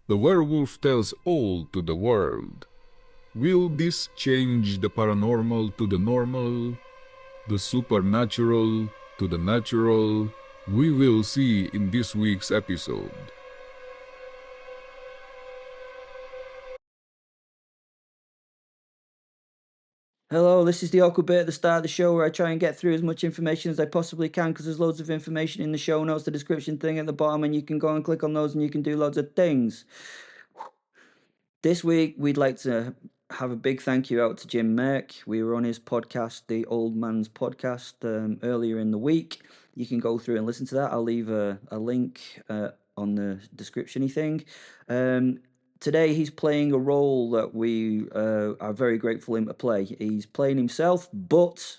The werewolf tells all to the world. Will this change the paranormal to the normal, the supernatural to the natural? We will see in this week's episode. Hello, this is the awkward bit at the start of the show where I try and get through as much information as I possibly can because there's loads of information in the show notes, the description thing at the bottom, and you can go and click on those and you can do loads of things. This week, we'd like to have a big thank you out to Jim Merck. We were on his podcast, The Old Man's Podcast, earlier in the week. You can go through and listen to that. I'll leave a link on the description-y thing. Today, he's playing a role that we are very grateful him to play. He's playing himself, but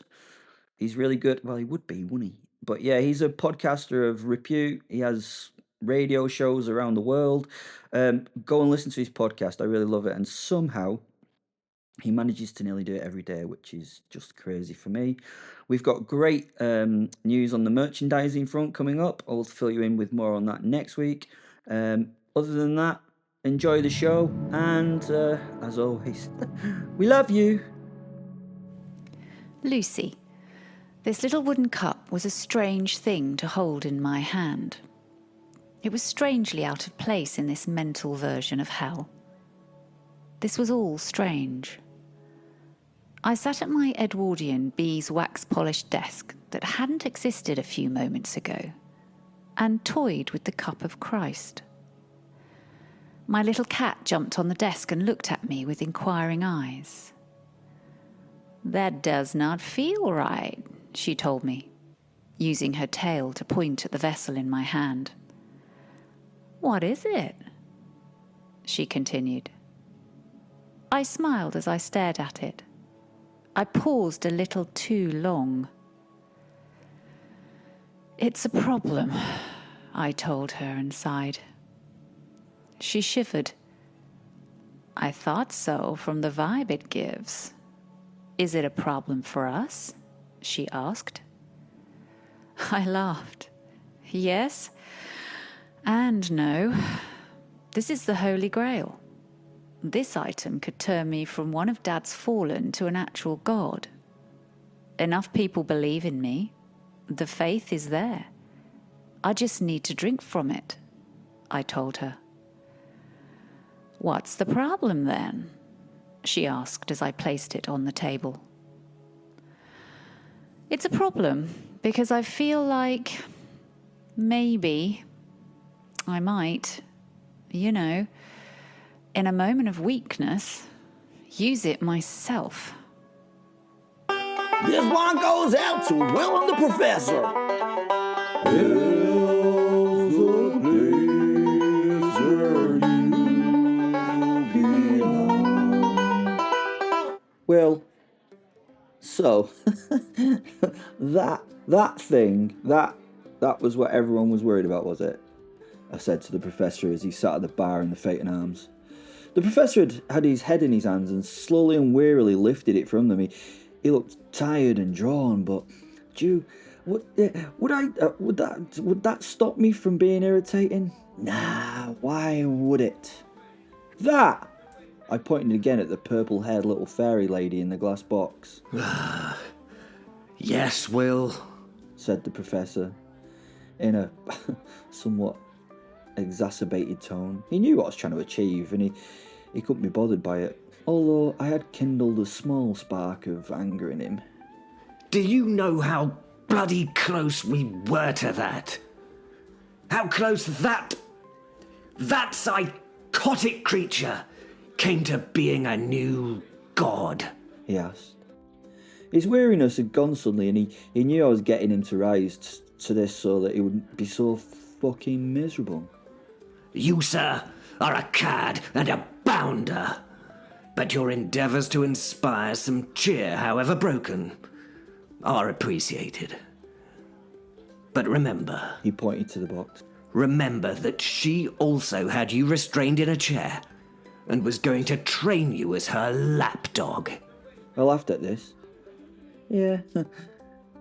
he's really good. Well, he would be, wouldn't he? But yeah, he's a podcaster of repute. He has radio shows around the world. Go and listen to his podcast. I really love it. And somehow he manages to nearly do it every day, which is just crazy for me. We've got great news on the merchandising front coming up. I'll fill you in with more on that next week. Other than that, enjoy the show. And as always, we love you. Lucy, this little wooden cup was a strange thing to hold in my hand. It was strangely out of place in this mental version of hell. This was all strange. I sat at my Edwardian bees-wax-polished desk that hadn't existed a few moments ago, and toyed with the cup of Christ. My little cat jumped on the desk and looked at me with inquiring eyes. "That does not feel right," she told me, using her tail to point at the vessel in my hand. "What is it?" she continued. I smiled as I stared at it. I paused a little too long. "It's a problem," I told her and sighed. She shivered. "I thought so from the vibe it gives. Is it a problem for us?" she asked. I laughed. "Yes and no. This is the Holy Grail. This item could turn me from one of Dad's fallen to an actual god. Enough people believe in me. The faith is there. I just need to drink from it," I told her. "What's the problem then?" she asked as I placed it on the table. "It's a problem because I feel like maybe I might, in a moment of weakness, use it myself." This one goes out to Will and the Professor. Hell's the place where you belong. Well, so that was what everyone was worried about, was it? I said to the professor as he sat at the bar in the Phaeton Arms. The professor had his head in his hands and slowly and wearily lifted it from them. He looked tired and drawn, but would that stop me from being irritating? Nah, why would it? That! I pointed again at the purple-haired little fairy lady in the glass box. Yes, Will, said the professor, in a somewhat exacerbated tone. He knew what I was trying to achieve, and he couldn't be bothered by it, although I had kindled a small spark of anger in him. Do you know how bloody close we were to that? How close that psychotic creature came to being a new god? He asked. His weariness had gone suddenly, and he knew I was getting him to rise to this so that he wouldn't be so fucking miserable. You, sir, are a cad and a bounder, but your endeavours to inspire some cheer, however broken, are appreciated. But remember, he pointed to the box, remember that she also had you restrained in a chair and was going to train you as her lapdog. I laughed at this. Yeah,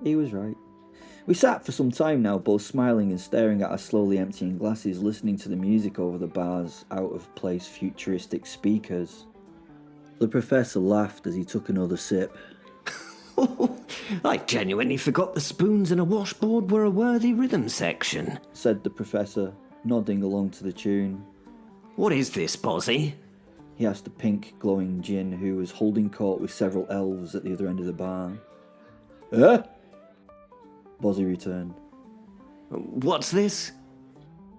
he was right. We sat for some time now, both smiling and staring at our slowly emptying glasses, listening to the music over the bar's out-of-place futuristic speakers. The professor laughed as he took another sip. I genuinely forgot the spoons and a washboard were a worthy rhythm section, said the professor, nodding along to the tune. What is this, Bozzy? He asked a pink, glowing djinn who was holding court with several elves at the other end of the bar. Bozzy returned. What's this?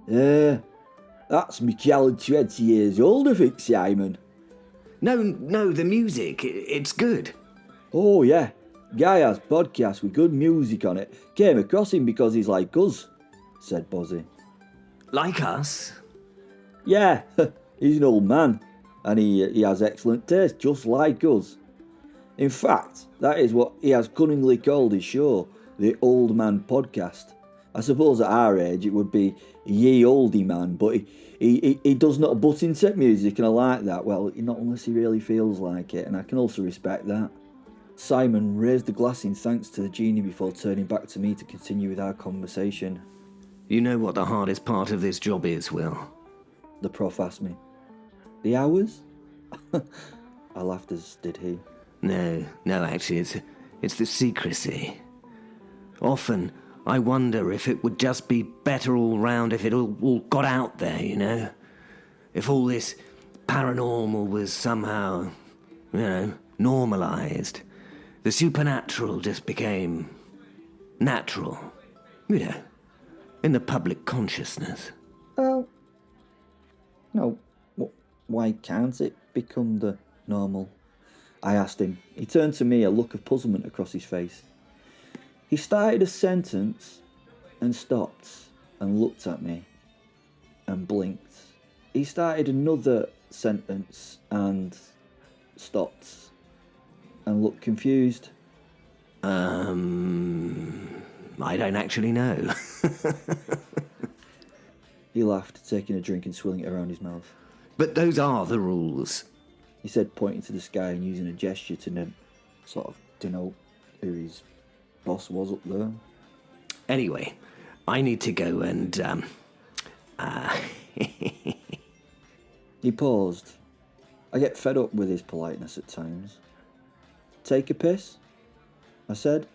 That's Michael 20 years old, I think, Simon. No, the music, it's good. Oh, yeah. Guy has podcasts with good music on it. Came across him because he's like us, said Bozzy. Like us? Yeah, he's an old man, and he has excellent taste, just like us. In fact, that is what he has cunningly called his show, the Old Man Podcast. I suppose at our age it would be Ye Oldie Man, but he does not butt into music, and I like that. Well, not unless he really feels like it, and I can also respect that. Simon raised the glass in thanks to the genie before turning back to me to continue with our conversation. You know what the hardest part of this job is, Will? The prof asked me. The hours? I laughed as did he. No, actually, it's the secrecy. Often, I wonder if it would just be better all round if it all got out there, you know? If all this paranormal was somehow, normalised. The supernatural just became natural, in the public consciousness. Well, no, why can't it become the normal? I asked him. He turned to me, a look of puzzlement across his face. He started a sentence and stopped and looked at me and blinked. He started another sentence and stopped and looked confused. I don't actually know. He laughed, taking a drink and swirling it around his mouth. But those are the rules, he said, pointing to the sky and using a gesture to sort of denote who his boss was up there. Anyway, I need to go and, He paused. I get fed up with his politeness at times. Take a piss? I said.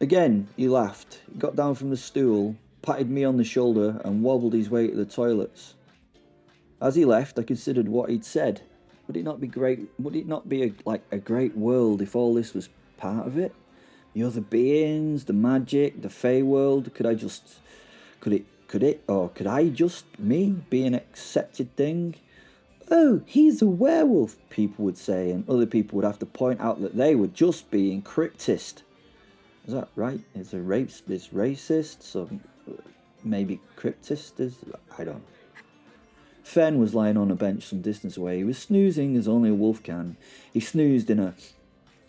Again, he laughed. He got down from the stool, patted me on the shoulder and wobbled his way to the toilets. As he left, I considered what he'd said. Would it not be great? Would it not be a great world if all this was part of it? The other beings, the magic, the Fey world. Could I just me be an accepted thing? Oh, he's a werewolf, people would say, and other people would have to point out that they were just being cryptist. Is that right? Is racist? So maybe cryptist is? I don't know. Fen was lying on a bench some distance away. He was snoozing as only a wolf can. He snoozed in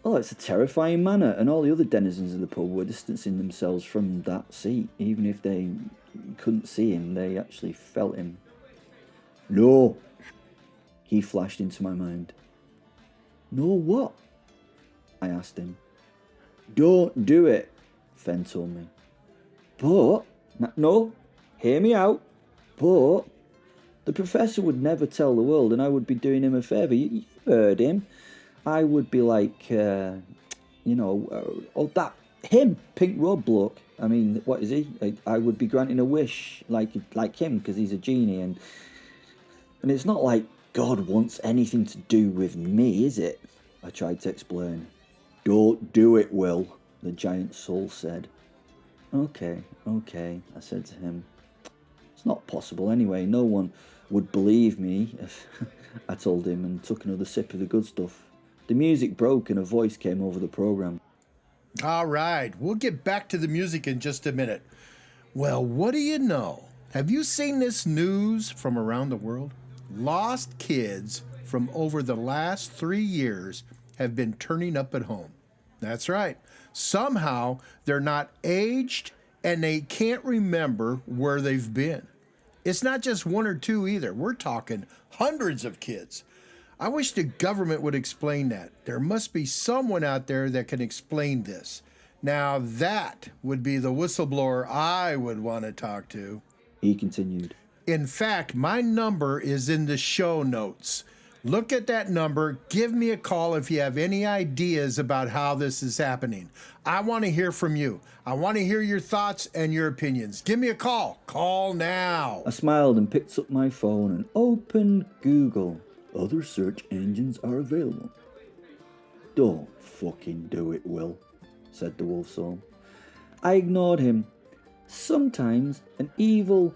it's a terrifying manner, and all the other denizens of the pub were distancing themselves from that seat. Even if they couldn't see him, they actually felt him. No, he flashed into my mind. No what? I asked him. Don't do it, Fen told me. But, no, hear me out, but the professor would never tell the world and I would be doing him a favour. You heard him. I would be like, that him, Pink Road bloke. I mean, what is he? I would be granting a wish like him because he's a genie. And it's not like God wants anything to do with me, is it? I tried to explain. Don't do it, Will, the giant soul said. Okay, I said to him. It's not possible anyway. No one would believe me if I told him and took another sip of the good stuff. The music broke and a voice came over the program. All right, we'll get back to the music in just a minute. Well, what do you know? Have you seen this news from around the world? Lost kids from over the last 3 years have been turning up at home. That's right. Somehow they're not aged and they can't remember where they've been. It's not just 1 or 2 either. We're talking hundreds of kids. I wish the government would explain that. There must be someone out there that can explain this. Now that would be the whistleblower I would want to talk to. He continued. In fact, my number is in the show notes. Look at that number. Give me a call if you have any ideas about how this is happening. I want to hear from you. I want to hear your thoughts and your opinions. Give me a call. Call now. I smiled and picked up my phone and opened Google. Other search engines are available. Don't fucking do it, Will, said the wolf soul. I ignored him. Sometimes an evil,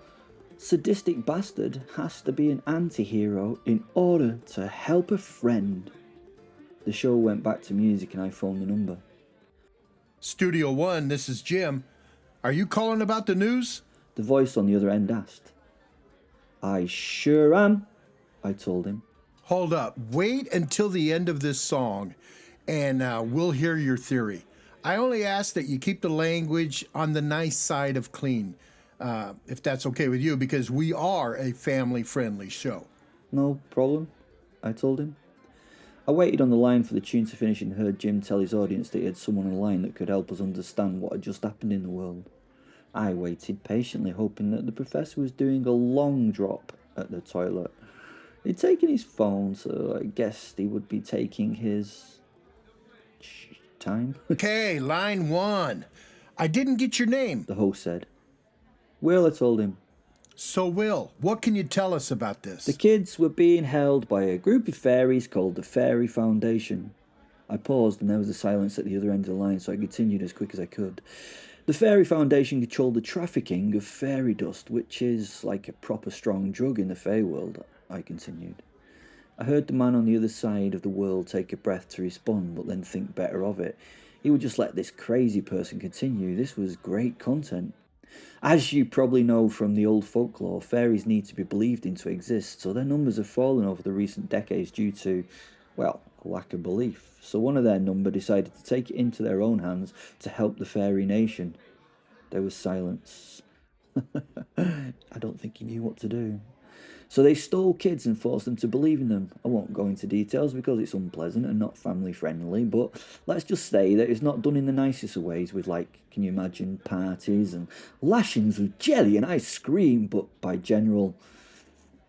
sadistic bastard has to be an anti-hero in order to help a friend. The show went back to music and I phoned the number. Studio One, this is Jim. Are you calling about the news? The voice on the other end asked. I sure am, I told him. Hold up. Wait until the end of this song and we'll hear your theory. I only ask that you keep the language on the nice side of clean, if that's okay with you, because we are a family-friendly show. No problem, I told him. I waited on the line for the tune to finish and heard Jim tell his audience that he had someone on the line that could help us understand what had just happened in the world. I waited patiently, hoping that the professor was doing a long drop at the toilet. He'd taken his phone, so I guessed he would be taking his time. Okay, line one. I didn't get your name. The host said. Will, I told him. So, Will, what can you tell us about this? The kids were being held by a group of fairies called the Fairy Foundation. I paused and there was a silence at the other end of the line, so I continued as quick as I could. The Fairy Foundation controlled the trafficking of fairy dust, which is like a proper strong drug in the Fey world, I continued. I heard the man on the other side of the world take a breath to respond, but then think better of it. He would just let this crazy person continue. This was great content. As you probably know from the old folklore, fairies need to be believed in to exist, so their numbers have fallen over the recent decades due to, well, a lack of belief. So one of their number decided to take it into their own hands to help the fairy nation. There was silence. I don't think he knew what to do. So they stole kids and forced them to believe in them. I won't go into details because it's unpleasant and not family friendly, but let's just say that it's not done in the nicest of ways with, like, can you imagine, parties and lashings with jelly and ice cream, but by general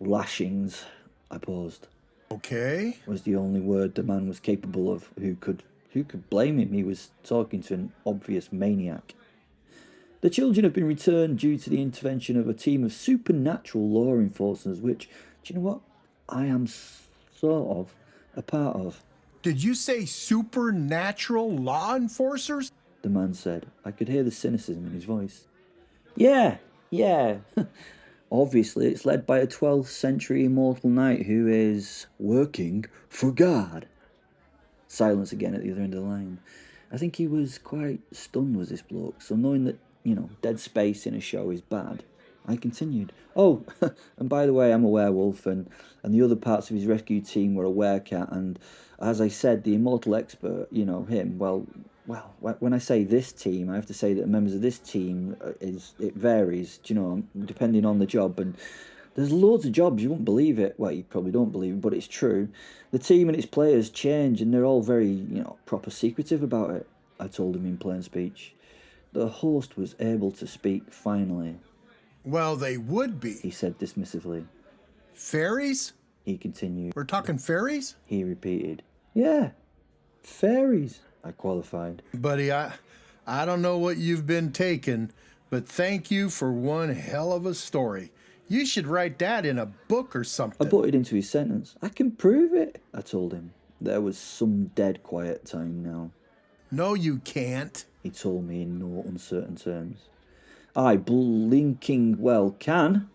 lashings. I paused. Okay. Was the only word the man was capable of. Who could blame him? He was talking to an obvious maniac. The children have been returned due to the intervention of a team of supernatural law enforcers, which, do you know what? I am sort of a part of. Did you say supernatural law enforcers? The man said. I could hear the cynicism in his voice. Yeah. Obviously, it's led by a 12th century immortal knight who is working for God. Silence again at the other end of the line. I think he was quite stunned, was this bloke, so knowing that, dead space in a show is bad, I continued. Oh, and by the way, I'm a werewolf, and the other parts of his rescue team were a werecat, and as I said, the immortal expert, him, well, when I say this team, I have to say that the members of this team, it varies, depending on the job, and there's loads of jobs, you won't believe it. Well, you probably don't believe it, but it's true. The team and its players change, and they're all very, proper secretive about it, I told him in plain speech. The host was able to speak finally. Well, they would be, He said dismissively. Fairies? He continued. We're talking fairies? He repeated. Yeah, fairies, I qualified. Buddy, I don't know what you've been taking, but thank you for one hell of a story. You should write that in a book or something. I butted into his sentence. I can prove it, I told him. There was some dead quiet time now. No, you can't, He told me in no uncertain terms. I blinking well can,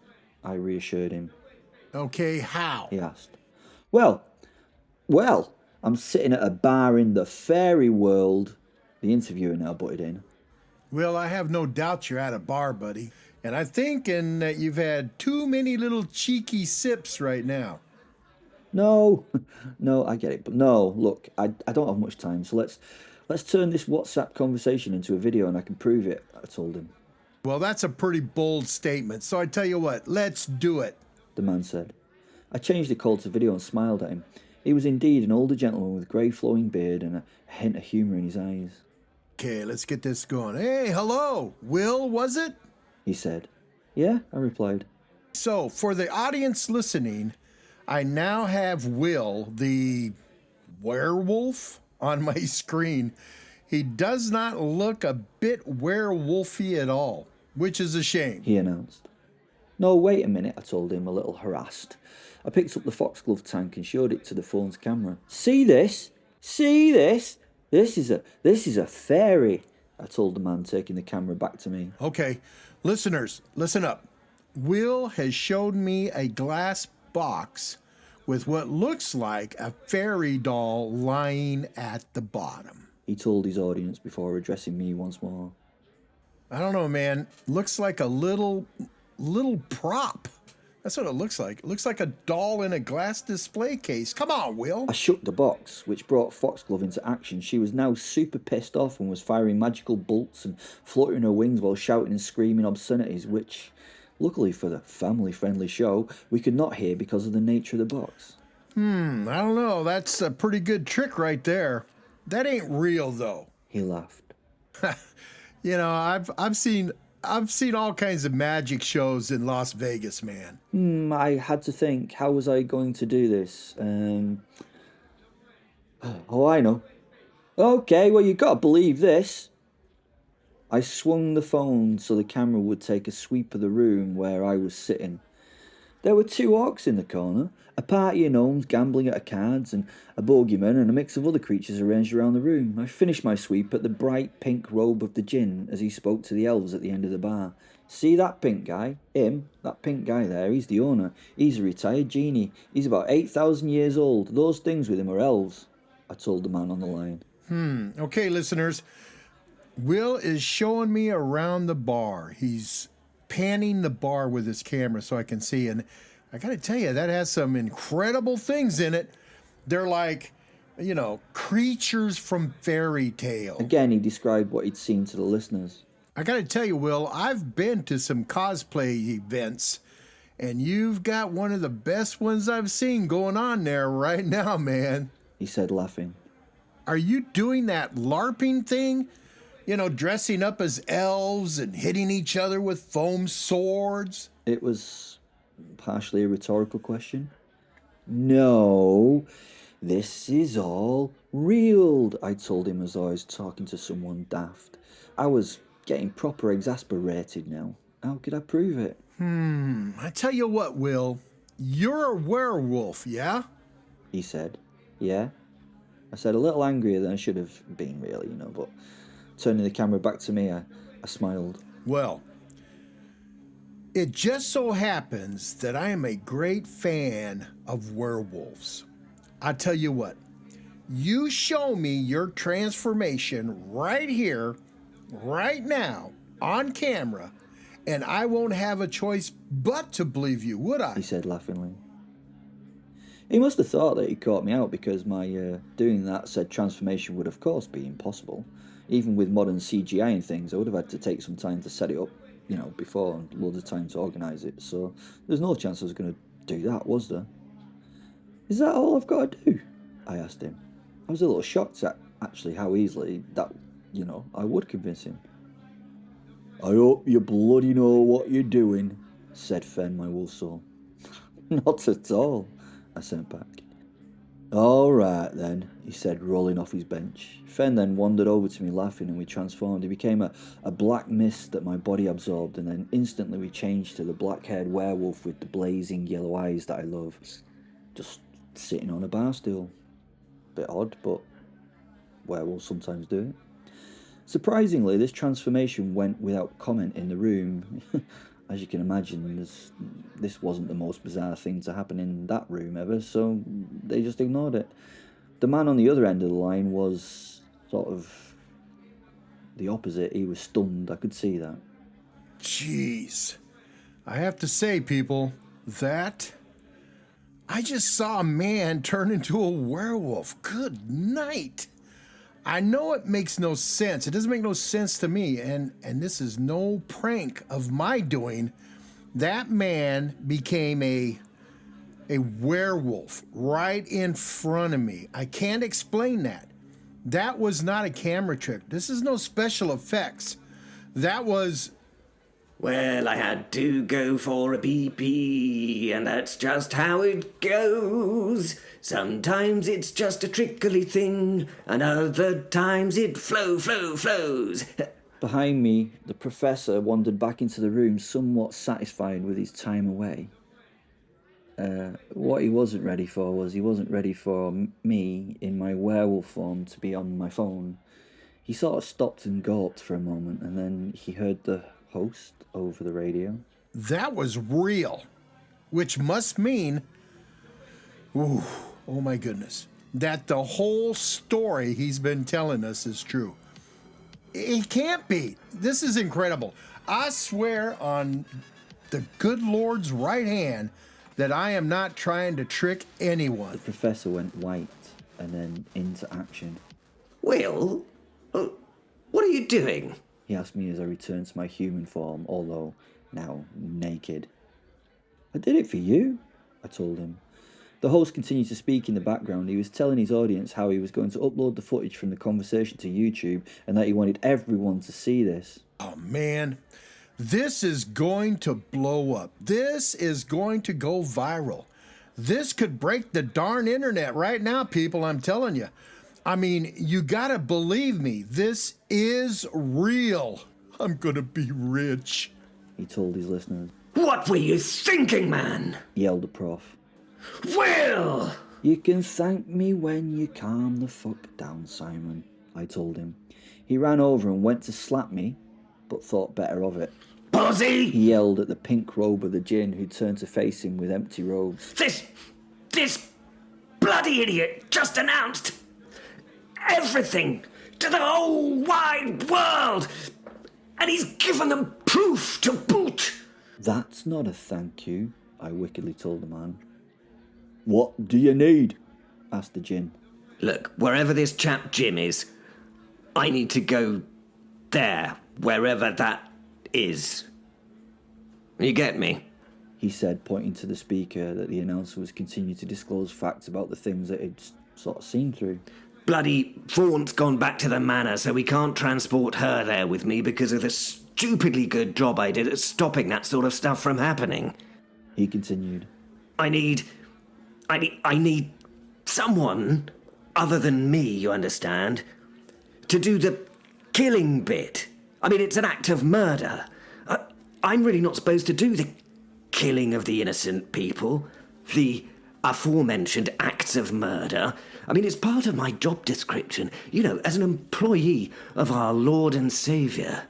I reassured him. Okay, how? He asked. Well, I'm sitting at a bar in the fairy world. The interviewer now butted in. Well, I have no doubt you're at a bar, buddy. And I'm thinking that you've had too many little cheeky sips right now. No, I get it. But no, look, I don't have much time. So let's turn this WhatsApp conversation into a video and I can prove it, I told him. Well, that's a pretty bold statement. So I tell you what, let's do it. The man said. I changed the call to video and smiled at him. He was indeed an older gentleman with grey flowing beard and a hint of humour in his eyes. Okay, let's get this going. Hey, hello. Will, was it? He said. Yeah, I replied. So, for the audience listening, I now have Will, the werewolf, on my screen. He does not look a bit werewolfy at all, which is a shame. He announced. No, wait a minute, I told him, a little harassed. I picked up the foxglove tank and showed it to the phone's camera. See this? See this? This is a fairy, I told the man, taking the camera back to me. Okay, listeners, listen up. Will has showed me a glass box with what looks like a fairy doll lying at the bottom. He told his audience before addressing me once more. I don't know, man. Looks like a little prop. That's what it looks like. It looks like a doll in a glass display case. Come on, Will. I shook the box, which brought Foxglove into action. She was now super pissed off and was firing magical bolts and fluttering her wings while shouting and screaming obscenities, which, luckily for the family-friendly show, we could not hear because of the nature of the box. I don't know. That's a pretty good trick right there. That ain't real, though. He laughed. You know, I've seen all kinds of magic shows in Las Vegas, man. I had to think, how was I going to do this? Oh, I know. Okay, well, you got to believe this. I swung the phone so the camera would take a sweep of the room where I was sitting. There were 2 orcs in the corner, a party of gnomes gambling at cards, and a bogeyman and a mix of other creatures arranged around the room. I finished my sweep at the bright pink robe of the djinn as he spoke to the elves at the end of the bar. See that pink guy? Him? That pink guy there, he's the owner. He's a retired genie. He's about 8,000 years old. Those things with him are elves, I told the man on the line. Okay, listeners. Will is showing me around the bar. He's panning the bar with his camera so I can see. And I got to tell you, that has some incredible things in it. They're like, you know, creatures from fairy tale. Again, he described what he'd seen to the listeners. I got to tell you, Will, I've been to some cosplay events, and you've got one of the best ones I've seen going on there right now, man. He said, laughing. Are you doing that LARPing thing? You know, dressing up as elves and hitting each other with foam swords? It was partially a rhetorical question. No, this is all real, I told him as I was talking to someone daft. I was getting proper exasperated now. How could I prove it? I tell you what, Will, you're a werewolf, yeah? He said. Yeah? I said, a little angrier than I should have been, really, but turning the camera back to me, I smiled. Well, it just so happens that I am a great fan of werewolves. I tell you what, you show me your transformation right here, right now, on camera, and I won't have a choice but to believe you, would I? He said laughingly. He must have thought that he caught me out because my doing that said transformation would of course be impossible. Even with modern CGI and things, I would have had to take some time to set it up, before, and loads of time to organise it. So there's no chance I was going to do that, was there? Is that all I've got to do? I asked him. I was a little shocked at actually how easily that, I would convince him. I hope you bloody know what you're doing, said Fen, my wolf soul. Not at all, I sent back. All right then, he said, rolling off his bench. Fen then wandered over to me laughing and we transformed. He became a black mist that my body absorbed, and then instantly we changed to the black-haired werewolf with the blazing yellow eyes that I love. Just sitting on a bar stool. Bit odd, but werewolves sometimes do it. Surprisingly, this transformation went without comment in the room. As you can imagine, this wasn't the most bizarre thing to happen in that room ever, so they just ignored it. The man on the other end of the line was sort of the opposite. He was stunned. I could see that. Jeez. I have to say, people, that I just saw a man turn into a werewolf. Good night. I know it makes no sense. It doesn't make no sense to me, and this is no prank of my doing. That man became a werewolf right in front of me. I can't explain that. That was not a camera trick. This is no special effects. That was... Well, I had to go for a pee-pee, and that's just how it goes. Sometimes it's just a trickly thing, and other times it flows. Behind me, the professor wandered back into the room, somewhat satisfied with his time away. What he wasn't ready for was he wasn't ready for me, in my werewolf form, to be on my phone. He sort of stopped and gulped for a moment, and then he heard the host over the radio. That was real, which must mean, ooh, oh my goodness, that the whole story he's been telling us is true. It can't be. This is incredible. I swear on the good Lord's right hand that I am not trying to trick anyone. The professor went white and then into action. Will, what are you doing? He asked me as I returned to my human form, although now naked. I did it for you, I told him. The host continued to speak in the background. He was telling his audience how he was going to upload the footage from the conversation to YouTube and that he wanted everyone to see this. Oh man, this is going to blow up. This is going to go viral. This could break the darn internet right now, people, I'm telling you. I mean, you gotta believe me, this is real. I'm gonna be rich, he told his listeners. What were you thinking, man? Yelled the prof. Will! You can thank me when you calm the fuck down, Simon, I told him. He ran over and went to slap me, but thought better of it. Bozzy! He yelled at the pink robe of the djinn, who turned to face him with empty robes. This bloody idiot just announced everything to the whole wide world, and he's given them proof to boot. That's not a thank you, I wickedly told the man. What do you need? Asked the djinn. Look, wherever this chap Jim is, I need to go there, wherever that is. You get me? He said, pointing to the speaker that the announcer was continuing to disclose facts about the things that he'd sort of seen through. Bloody Faunt's gone back to the manor, so we can't transport her there with me because of the stupidly good job I did at stopping that sort of stuff from happening. He continued. I need someone other than me, you understand, to do the killing bit. I mean, it's an act of murder. I'm really not supposed to do the killing of the innocent people, the aforementioned acts of murder. I mean, it's part of my job description, you know, as an employee of our Lord and Saviour,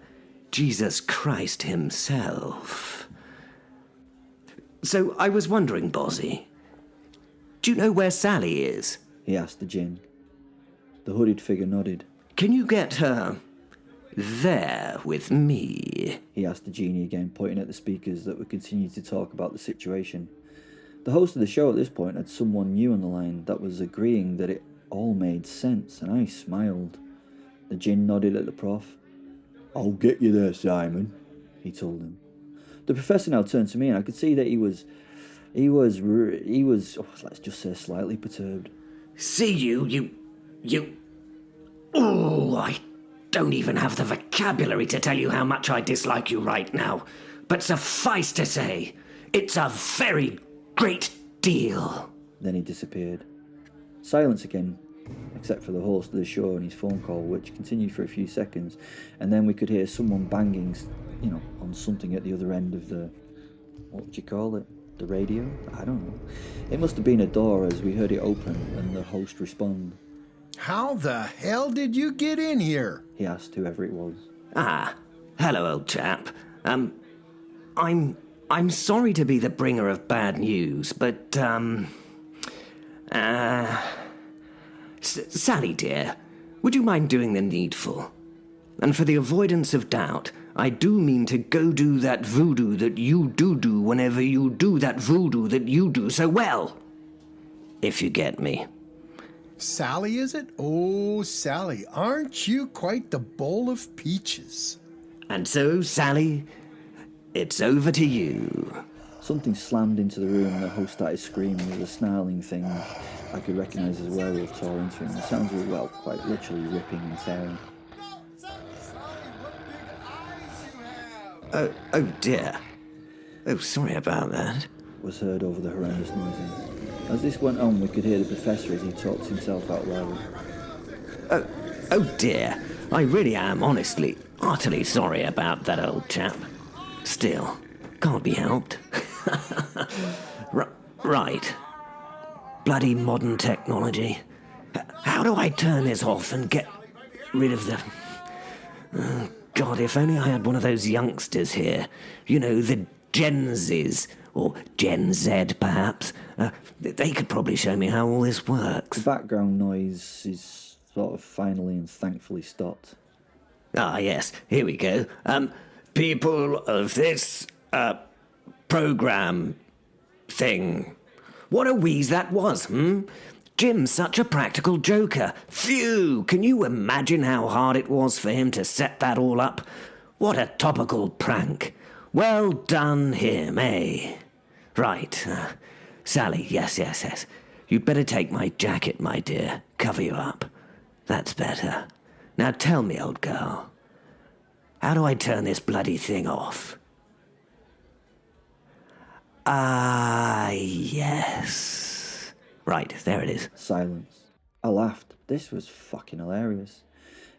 Jesus Christ himself. So I was wondering, Bozzy, do you know where Sally is? He asked the djinn. The hooded figure nodded. Can you get her there with me? He asked the genie again, pointing at the speakers that would continue to talk about the situation. The host of the show at this point had someone new on the line that was agreeing that it all made sense, and I smiled. The djinn nodded at the prof. I'll get you there, Simon, he told him. The professor now turned to me, and I could see that he was, let's just say, slightly perturbed. See you. Oh, I don't even have the vocabulary to tell you how much I dislike you right now. But suffice to say, it's a very great deal. Then he disappeared. Silence again, except for the host of the show and his phone call, which continued for a few seconds, and then we could hear someone banging, on something at the other end of the, what would you call it? The radio? I don't know. It must have been a door as we heard it open and the host respond. How the hell did you get in here? He asked whoever it was. Ah, hello, old chap. I'm sorry to be the bringer of bad news, but, Sally, dear, would you mind doing the needful? And for the avoidance of doubt, I do mean to go do that voodoo that you do whenever you do that voodoo that you do so well. If you get me. Sally, is it? Oh, Sally, aren't you quite the bowl of peaches? And so, Sally, it's over to you. Something slammed into the room and the host started screaming with a snarling thing I could recognise as a werewolf tore into him. The sounds were, well, quite literally ripping and tearing. Oh dear. Oh, sorry about that. Was heard over the horrendous noises. As this went on, we could hear the professor as he talked to himself out loud. Oh dear. I really am honestly, utterly sorry about that old chap. Still, can't be helped. Right. Bloody modern technology. How do I turn this off and get rid of the... Oh, God, if only I had one of those youngsters here. You know, the Gen Zs, or Gen Z, perhaps. They could probably show me how all this works. The background noise is sort of finally and thankfully stopped. Ah, yes, here we go. People of this, program thing. What a wheeze that was, Jim's such a practical joker. Phew, can you imagine how hard it was for him to set that all up? What a topical prank. Well done him, eh? Right. Sally, yes. You'd better take my jacket, my dear. Cover you up. That's better. Now tell me, old girl, how do I turn this bloody thing off? Ah, yes. Right, there it is. Silence. I laughed. This was fucking hilarious.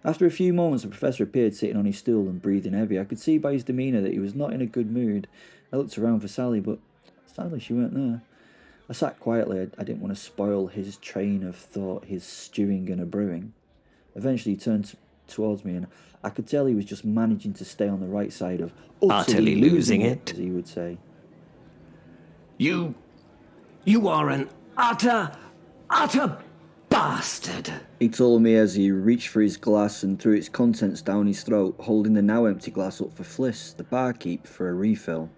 After a few moments, the professor appeared sitting on his stool and breathing heavy. I could see by his demeanour that he was not in a good mood. I looked around for Sally, but sadly she weren't there. I sat quietly. I didn't want to spoil his train of thought, his stewing and a brewing. Eventually he turned towards me and I could tell he was just managing to stay on the right side of utterly losing it, as he would say. You are an utter bastard. He told me as he reached for his glass and threw its contents down his throat, holding the now empty glass up for Fliss, the barkeep, for a refill.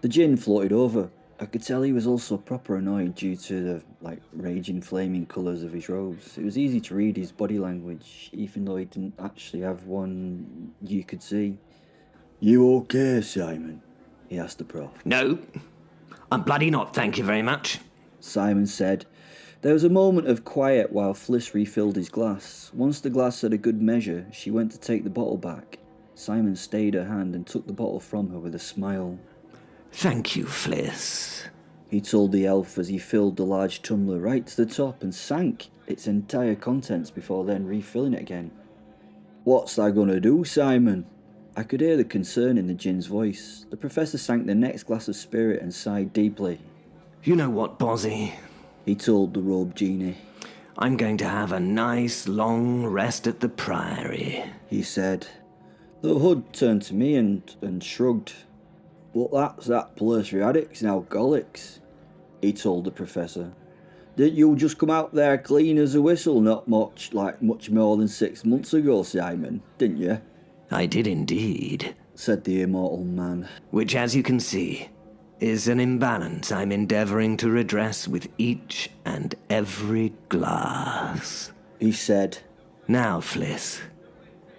The gin floated over. I could tell he was also proper annoyed due to the, raging flaming colours of his robes. It was easy to read his body language, even though he didn't actually have one you could see. "You okay, Simon?" he asked the prof. No, I'm bloody not, thank you very much. Simon said. There was a moment of quiet while Fliss refilled his glass. Once the glass had a good measure, she went to take the bottle back. Simon stayed her hand and took the bottle from her with a smile. Thank you, Fliss, he told the elf as he filled the large tumbler right to the top and sank its entire contents before then refilling it again. "What's that gonna do, Simon?" I could hear the concern in the gin's voice. The professor sank the next glass of spirit and sighed deeply. You know what, Bozzy? He told the robed genie. I'm going to have a nice long rest at the Priory, he said. The hood turned to me and shrugged. "But that's that place for addicts and alcoholics," he told the professor. "Didn't you just come out there clean as a whistle not much more than 6 months ago, Simon, didn't you?" I did indeed, said the immortal man. Which, as you can see, is an imbalance I'm endeavouring to redress with each and every glass, he said. Now, Fliss,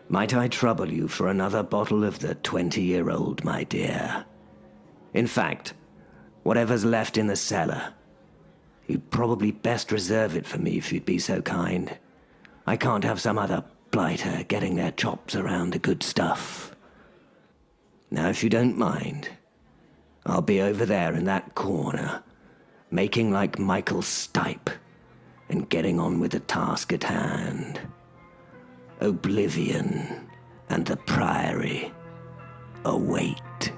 might I trouble you for another bottle of the 20-year-old, my dear? In fact, whatever's left in the cellar, you'd probably best reserve it for me if you'd be so kind. I can't have some other blighter getting their chops around the good stuff. Now, if you don't mind, I'll be over there in that corner, making like Michael Stipe and getting on with the task at hand. Oblivion and the Priory await.